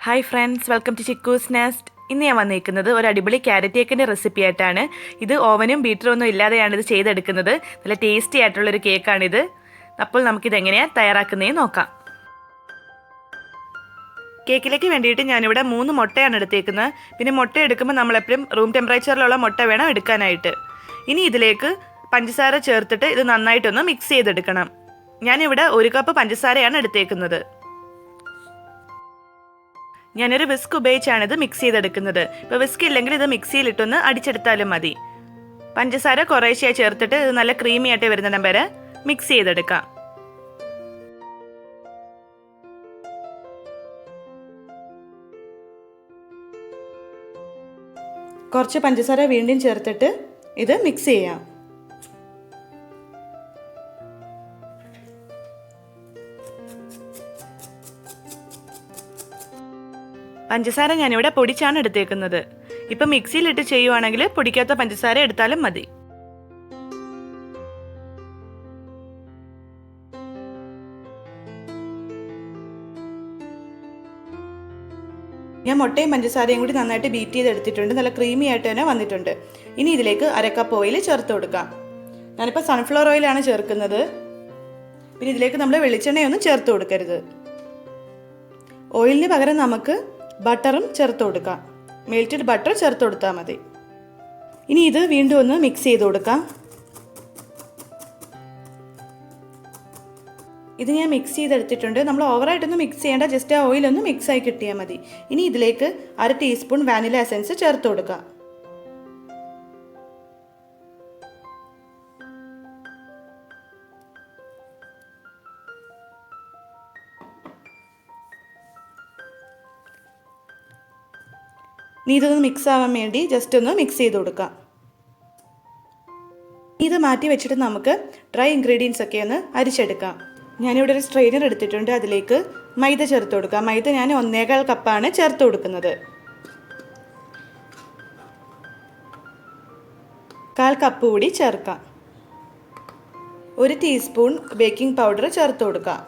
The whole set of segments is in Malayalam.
Hi friends, welcome to Chikku's nest. ഇന്ന് ഞാൻ വന്നിരിക്കുന്നത് ഒരു അടിപൊളി ക്യാരറ്റ് കേക്കിൻ്റെ റെസിപ്പി ആയിട്ടാണ്. ഇത് ഓവനും ബീറ്ററും ഒന്നും ഇല്ലാതെയാണ് ഇത് ചെയ്തെടുക്കുന്നത്. നല്ല ടേസ്റ്റി ആയിട്ടുള്ളൊരു കേക്കാണിത്. അപ്പോൾ നമുക്കിത് എങ്ങനെയാണ് തയ്യാറാക്കുന്നതെന്ന് നോക്കാം. കേക്കിലേക്ക് വേണ്ടിയിട്ട് ഞാനിവിടെ 3 മുട്ടയാണ് എടുത്തേക്കുന്നത്. പിന്നെ മുട്ട എടുക്കുമ്പോൾ നമ്മളെപ്പോഴും റൂം ടെമ്പറേച്ചറിലുള്ള മുട്ട വേണം എടുക്കാനായിട്ട്. ഇനി ഇതിലേക്ക് പഞ്ചസാര ചേർത്തിട്ട് ഇത് നന്നായിട്ടൊന്ന് മിക്സ് ചെയ്തെടുക്കണം. ഞാനിവിടെ 1 കപ്പ് പഞ്ചസാരയാണ് എടുത്തേക്കുന്നത്. ഞാനൊരു വിസ്ക് ഉപയോഗിച്ചാണ് ഇത് മിക്സ് ചെയ്തെടുക്കുന്നത്. ഇപ്പോൾ വിസ്ക് ഇല്ലെങ്കിൽ ഇത് മിക്സിയിലിട്ടൊന്ന് അടിച്ചെടുത്താലും മതി. പഞ്ചസാര കുറേശ്ശെയായി ചേർത്തിട്ട് ഇത് നല്ല ക്രീമി ആയിട്ട് വരുന്നിടം വരെ മിക്സ് ചെയ്തെടുക്കാം. കുറച്ച് പഞ്ചസാര വീണ്ടും ചേർത്തിട്ട് ഇത് മിക്സ് ചെയ്യാം. പഞ്ചസാര ഞാനിവിടെ പൊടിച്ചാണ് എടുത്തേക്കുന്നത്. ഇപ്പം മിക്സിയിലിട്ട് ചെയ്യുവാണെങ്കിൽ പൊടിക്കാത്ത പഞ്ചസാര എടുത്താലും മതി. ഞാൻ മുട്ടയും പഞ്ചസാരയും കൂടി നന്നായിട്ട് ബീറ്റ് ചെയ്തെടുത്തിട്ടുണ്ട്. നല്ല ക്രീമി ആയിട്ട് തന്നെ വന്നിട്ടുണ്ട്. ഇനി ഇതിലേക്ക് 1/2 കപ്പ് ഓയിൽ ചേർത്ത് കൊടുക്കാം. ഞാനിപ്പോൾ സൺഫ്ലവർ ഓയിലാണ് ചേർക്കുന്നത്. പിന്നെ ഇതിലേക്ക് നമ്മൾ വെളിച്ചെണ്ണയൊന്നും ചേർത്ത് കൊടുക്കരുത്. ഓയിലിന് പകരം നമുക്ക് ബട്ടറും ചേർത്ത് കൊടുക്കാം. മെൽറ്റഡ് ബട്ടർ ചേർത്ത് കൊടുത്താൽ മതി. ഇനി ഇത് വീണ്ടും ഒന്ന് മിക്സ് ചെയ്ത് കൊടുക്കാം. ഇത് ഞാൻ മിക്സ് ചെയ്തെടുത്തിട്ടുണ്ട്. നമ്മൾ ഓവറായിട്ടൊന്നും മിക്സ് ചെയ്യേണ്ട, ജസ്റ്റ് ആ ഓയിലൊന്ന് മിക്സായി കിട്ടിയാൽ മതി. ഇനി ഇതിലേക്ക് 1/2 ടീസ്പൂൺ വാനില എസൻസ് ചേർത്ത് കൊടുക്കാം. ഇനി ഇതൊന്ന് മിക്സ് ആവാൻ വേണ്ടി ജസ്റ്റ് ഒന്ന് മിക്സ് ചെയ്ത് കൊടുക്കാം. ഇത് മാറ്റി വെച്ചിട്ട് നമുക്ക് ഡ്രൈ ഇൻഗ്രീഡിയൻസ് ഒക്കെ ഒന്ന് അരിച്ചെടുക്കാം. ഞാനിവിടെ ഒരു സ്ട്രെയിനർ എടുത്തിട്ടുണ്ട്. അതിലേക്ക് മൈദ ചേർത്ത് കൊടുക്കാം. മൈദ ഞാൻ 1/4 കപ്പാണ് ചേർത്ത് കൊടുക്കുന്നത്. 1/4 കപ്പ് കൂടി ചേർക്കാം. 1 ടീസ്പൂൺ ബേക്കിംഗ് പൗഡർ ചേർത്ത് കൊടുക്കാം.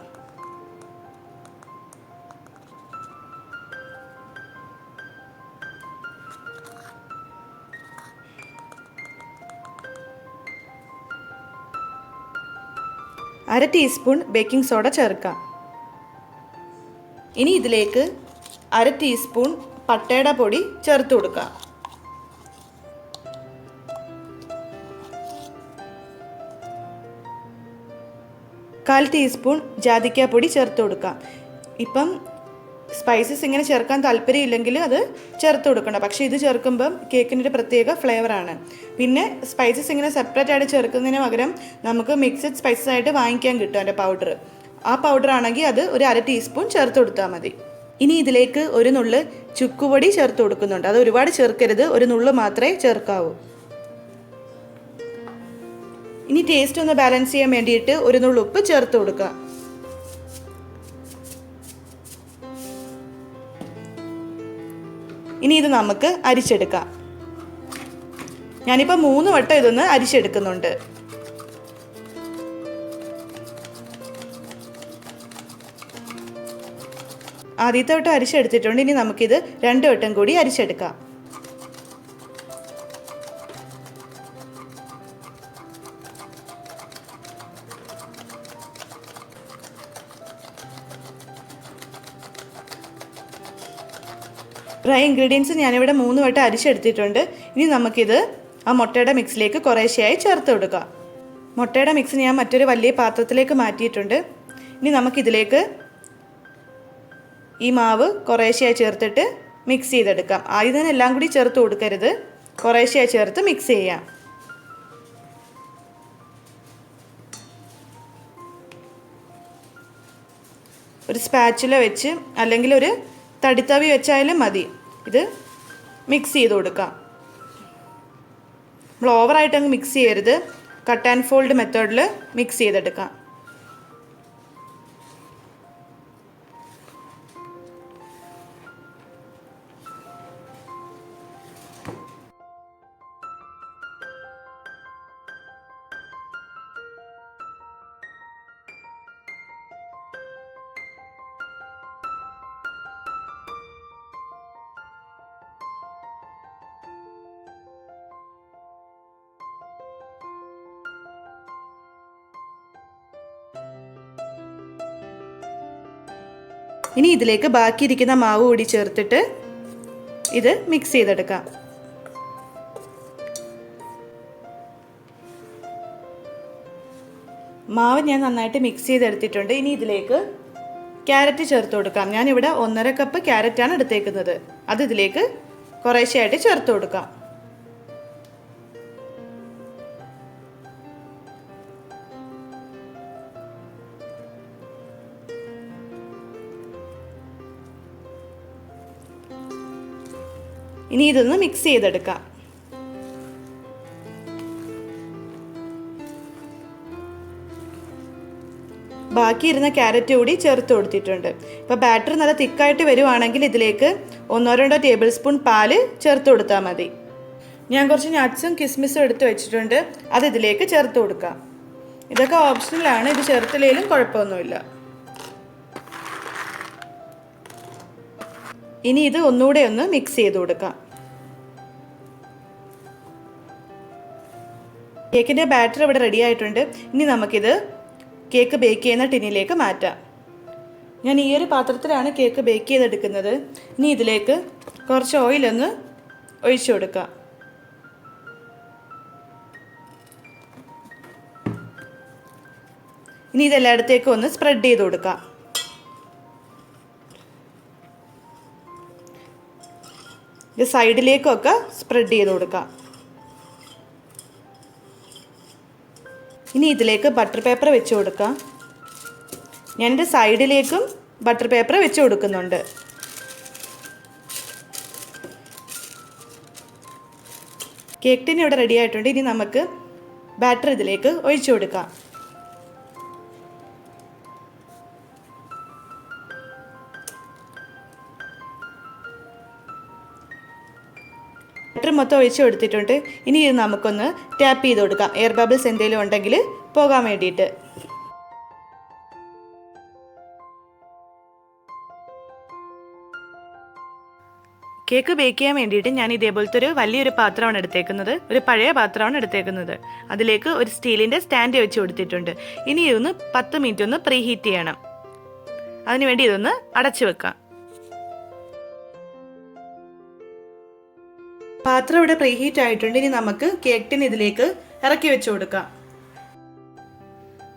അര ടീസ്പൂൺ ബേക്കിംഗ് സോഡ ചേർക്കാം. ഇനി ഇതിലേക്ക് 1/2 ടീസ്പൂൺ പട്ടയുടെ പൊടി ചേർത്ത് കൊടുക്കാം. 1/4 ടീസ്പൂൺ ജാതിക്കാപ്പൊടി ചേർത്ത് കൊടുക്കാം. ഇപ്പം സ്പൈസസ് ഇങ്ങനെ ചേർക്കാൻ താല്പര്യമില്ലെങ്കിൽ അത് ചേർത്ത് കൊടുക്കണം. പക്ഷേ ഇത് ചേർക്കുമ്പം കേക്കിനൊരു പ്രത്യേക ഫ്ലേവറാണ്. പിന്നെ സ്പൈസസ് ഇങ്ങനെ സെപ്പറേറ്റ് ആയിട്ട് ചേർക്കുന്നതിന് പകരം നമുക്ക് മിക്സഡ് സ്പൈസസ് ആയിട്ട് വാങ്ങിക്കാൻ കിട്ടും അതിൻ്റെ പൗഡർ. ആ പൗഡർ ആണെങ്കിൽ അത് ഒരു 1/2 ടീസ്പൂൺ ചേർത്ത് കൊടുത്താൽ മതി. ഇനി ഇതിലേക്ക് ഒരു നുള്ള് ചുക്കുപൊടി ചേർത്ത് കൊടുക്കുന്നുണ്ട്. അത് ഒരുപാട് ചേർക്കരുത്, ഒരു നുള്ള് മാത്രമേ ചേർക്കാവൂ. ഇനി ടേസ്റ്റ് ഒന്ന് ബാലൻസ് ചെയ്യാൻ വേണ്ടിയിട്ട് ഒരു നുള്ള് ഉപ്പ് ചേർത്ത് കൊടുക്കുക. ഇനി ഇത് നമുക്ക് അരിച്ചെടുക്കാം. ഞാനിപ്പോൾ 3 വട്ടം ഇതൊന്ന് അരിച്ചെടുക്കുന്നുണ്ട്. ആദ്യത്തെ വട്ടം അരിച്ചെടുത്തിട്ടുണ്ട്. ഇനി നമുക്കിത് 2 വട്ടം കൂടി അരിച്ചെടുക്കാം. ഡ്രൈ ഇൻഗ്രീഡിയൻസ് ഞാനിവിടെ 3 വട്ടം അരിച്ചെടുത്തിട്ടുണ്ട്. ഇനി നമുക്കിത് ആ മുട്ടയുടെ മിക്സിലേക്ക് കുറേശ്ശെയായി ചേർത്ത് കൊടുക്കാം. മുട്ടയുടെ മിക്സ് ഞാൻ മറ്റൊരു വലിയ പാത്രത്തിലേക്ക് മാറ്റിയിട്ടുണ്ട്. ഇനി നമുക്കിതിലേക്ക് ഈ മാവ് കുറേശ്ശെയായി ചേർത്തിട്ട് മിക്സ് ചെയ്തെടുക്കാം. ആദ്യം തന്നെ എല്ലാം കൂടി ചേർത്ത് കൊടുക്കരുത്, കുറേശ്ശെയായി ചേർത്ത് മിക്സ് ചെയ്യാം. ഒരു സ്പാച്ചുല വെച്ച് അല്ലെങ്കിൽ ഒരു തടിത്തവി വെച്ചായാലും മതി ഇത് മിക്സ് ചെയ്ത് കൊടുക്കാം. നമ്മൾ ഓവറായിട്ട് അങ്ങ് മിക്സ് ചെയ്യരുത്, കട്ട് ആൻഡ് ഫോൾഡ് മെത്തേഡിൽ മിക്സ് ചെയ്തെടുക്കാം. ഇനി ഇതിലേക്ക് ബാക്കിയിരിക്കുന്ന മാവ് കൂടി ചേർത്തിട്ട് ഇത് മിക്സ് ചെയ്തെടുക്കാം. മാവ് ഞാൻ നന്നായിട്ട് മിക്സ് ചെയ്തെടുത്തിട്ടുണ്ട്. ഇനി ഇതിലേക്ക് ക്യാരറ്റ് ചേർത്ത് കൊടുക്കാം. ഞാനിവിടെ 1.5 കപ്പ് ക്യാരറ്റാണ് എടുത്തേക്കുന്നത്. അത് ഇതിലേക്ക് കുറേശ്ശെയായിട്ട് ചേർത്ത് കൊടുക്കാം. ഇനി ഇതൊന്ന് മിക്സ് ചെയ്തെടുക്കാം. ബാക്കി ഇരുന്ന ക്യാരറ്റ് കൂടി ചേർത്ത് കൊടുത്തിട്ടുണ്ട്. ഇപ്പോൾ ബാറ്റർ നല്ല തിക്കായിട്ട് വരുവാണെങ്കിൽ ഇതിലേക്ക് 1-2 ടേബിൾ സ്പൂൺ പാല് ചേർത്ത് കൊടുത്താൽ മതി. ഞാൻ കുറച്ച് നട്ട്സും കിസ്മിസും എടുത്ത് വെച്ചിട്ടുണ്ട്. അത് ഇതിലേക്ക് ചേർത്ത് കൊടുക്കാം. ഇതൊക്കെ ഓപ്ഷണലാണ്, ഇത് ചേർത്തില്ലെങ്കിലും കുഴപ്പമൊന്നുമില്ല. ഇനി ഇത് ഒന്നുകൂടെ ഒന്ന് മിക്സ് ചെയ്ത് കൊടുക്കാം. കേക്കിൻ്റെ ബാറ്റർ ഇവിടെ റെഡി ആയിട്ടുണ്ട്. ഇനി നമുക്കിത് കേക്ക് ബേക്ക് ചെയ്യുന്ന ടിന്നിലേക്ക് മാറ്റാം. ഞാൻ ഈ ഒരു പാത്രത്തിലാണ് കേക്ക് ബേക്ക് ചെയ്തെടുക്കുന്നത്. ഇനി ഇതിലേക്ക് കുറച്ച് ഓയിലൊന്ന് ഒഴിച്ചു കൊടുക്കാം. ഇനി ഇതെല്ലായിടത്തേക്കും ഒന്ന് സ്പ്രെഡ് ചെയ്ത് കൊടുക്കാം. ഇത് സൈഡിലേക്കൊക്കെ സ്പ്രെഡ് ചെയ്ത് കൊടുക്കാം. ഇനി ഇതിലേക്ക് ബട്ടർ പേപ്പർ വെച്ച് കൊടുക്കാം. ഞാൻ എൻ്റെ സൈഡിലേക്കും ബട്ടർ പേപ്പർ വെച്ച് കൊടുക്കുന്നുണ്ട്. കേക്ക് ടിൻ ഇവിടെ റെഡി ആയിട്ടുണ്ട്. ഇനി നമുക്ക് ബാറ്റർ ഇതിലേക്ക് ഒഴിച്ചു കൊടുക്കാം. ബാറ്റർ മൊത്തം ഒഴിച്ചു കൊടുത്തിട്ടുണ്ട്. ഇനി ഇത് നമുക്കൊന്ന് ടാപ്പ് ചെയ്ത് കൊടുക്കാം, എയർ ബബിൾസ് എന്തെങ്കിലും ഉണ്ടെങ്കിൽ പോകാൻ വേണ്ടിയിട്ട്. കേക്ക് ബേക്ക് ചെയ്യാൻ വേണ്ടിയിട്ട് ഞാൻ ഇതേപോലത്തെ ഒരു വലിയൊരു പാത്രമാണ് എടുത്തേക്കുന്നത്. ഒരു പഴയ പാത്രമാണ് എടുത്തേക്കുന്നത്. അതിലേക്ക് ഒരു സ്റ്റീലിൻ്റെ സ്റ്റാൻഡ് വെച്ച് കൊടുത്തിട്ടുണ്ട്. ഇനി ഇതൊന്ന് 10 മിനിറ്റ് ഒന്ന് പ്രീ ഹീറ്റ് ചെയ്യണം. അതിനുവേണ്ടി ഇതൊന്ന് അടച്ചു വെക്കാം. പാത്രം ഇവിടെ പ്രീ ഹീറ്റ് ആയിട്ടുണ്ട്. ഇനി നമുക്ക് കേക്ക് ടിൻ ഇതിലേക്ക് ഇറക്കി വെച്ച് കൊടുക്കാം.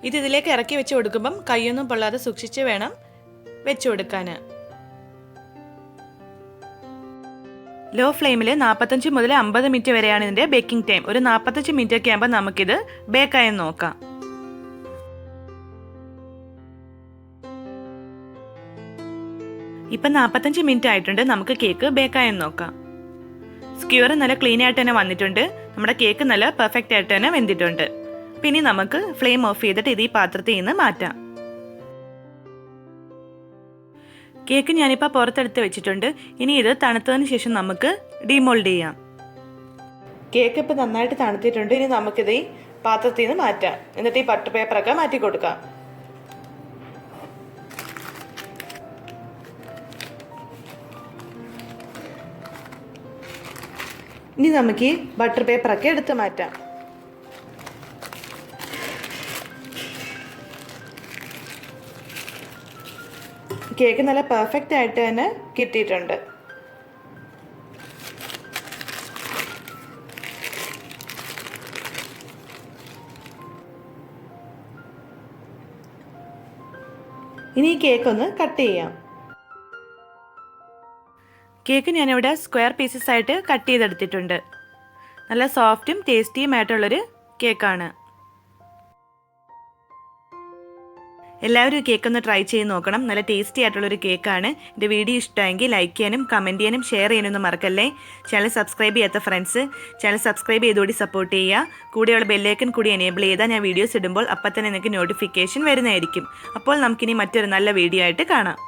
ഇതിലേക്ക് ഇറക്കി വെച്ച് കൊടുക്കുമ്പം കൈയൊന്നും പൊള്ളാതെ സൂക്ഷിച്ച് വേണം വെച്ച് കൊടുക്കാൻ. ലോ ഫ്ലെയിമിൽ 45 മുതൽ 50 മിനിറ്റ് വരെയാണ് ഇതിൻ്റെ ബേക്കിംഗ് ടൈം. ഒരു 45 മിനിറ്റ് ഒക്കെ ആകുമ്പോൾ നമുക്കിത് ബേക്കായെന്ന് നോക്കാം. ഇപ്പം 45 മിനിറ്റ് ആയിട്ടുണ്ട്. നമുക്ക് കേക്ക് ബേക്കായെന്ന് നോക്കാം. സ്ക്യൂർ നല്ല ക്ലീൻ ആയിട്ട് തന്നെ വന്നിട്ടുണ്ട്. നമ്മുടെ കേക്ക് നല്ല പെർഫെക്റ്റ് ആയിട്ട് തന്നെ വെന്തിട്ടുണ്ട്. പിന്നെ നമുക്ക് ഫ്ലെയിം ഓഫ് ചെയ്തിട്ട് ഇത് ഈ പാത്രത്തിൽ നിന്ന് മാറ്റാം. കേക്ക് ഞാനിപ്പോൾ പുറത്തെടുത്ത് വെച്ചിട്ടുണ്ട്. ഇനി ഇത് തണുത്തതിന് ശേഷം നമുക്ക് ഡിമോൾഡ് ചെയ്യാം. കേക്ക് ഇപ്പോൾ നന്നായിട്ട് തണുത്തിട്ടുണ്ട്. ഇനി നമുക്കിത് ഈ പാത്രത്തിൽ നിന്ന് മാറ്റാം. എന്നിട്ട് ഈ ബട്ടർ പേപ്പറൊക്കെ മാറ്റി കൊടുക്കാം. ഇനി നമുക്ക് ഈ ബട്ടർ പേപ്പറൊക്കെ എടുത്ത് മാറ്റാം. കേക്ക് നല്ല പെർഫെക്റ്റ് ആയിട്ട് തന്നെ കിട്ടിയിട്ടുണ്ട്. ഇനി ഈ കേക്ക് ഒന്ന് കട്ട് ചെയ്യാം. കേക്ക് ഞാനിവിടെ സ്ക്വയർ പീസസ് ആയിട്ട് കട്ട് ചെയ്തെടുത്തിട്ടുണ്ട്. നല്ല സോഫ്റ്റും ടേസ്റ്റിയും ആയിട്ടുള്ളൊരു കേക്കാണ്. എല്ലാവരും ഈ കേക്ക് ഒന്ന് ട്രൈ ചെയ്ത് നോക്കണം. നല്ല ടേസ്റ്റി ആയിട്ടുള്ളൊരു കേക്കാണ്. എൻ്റെ വീഡിയോ ഇഷ്ടമായെങ്കിൽ ലൈക്ക് ചെയ്യാനും കമൻറ്റ് ചെയ്യാനും ഷെയർ ചെയ്യാനൊന്നും മറക്കല്ലേ. ചാനൽ സബ്സ്ക്രൈബ് ചെയ്യാത്ത ഫ്രണ്ട്സ് ചാനൽ സബ്സ്ക്രൈബ് ചെയ്തുകൂടി സപ്പോർട്ട് ചെയ്യുക. കൂടെയുള്ള ബെല്ലൈക്കൺ കൂടി എനേബിൾ ചെയ്താൽ ഞാൻ വീഡിയോസ് ഇടുമ്പോൾ അപ്പം തന്നെ നിങ്ങൾക്ക് നോട്ടിഫിക്കേഷൻ വരുന്നതായിരിക്കും. അപ്പോൾ നമുക്കിനി മറ്റൊരു നല്ല വീഡിയോ ആയിട്ട് കാണാം.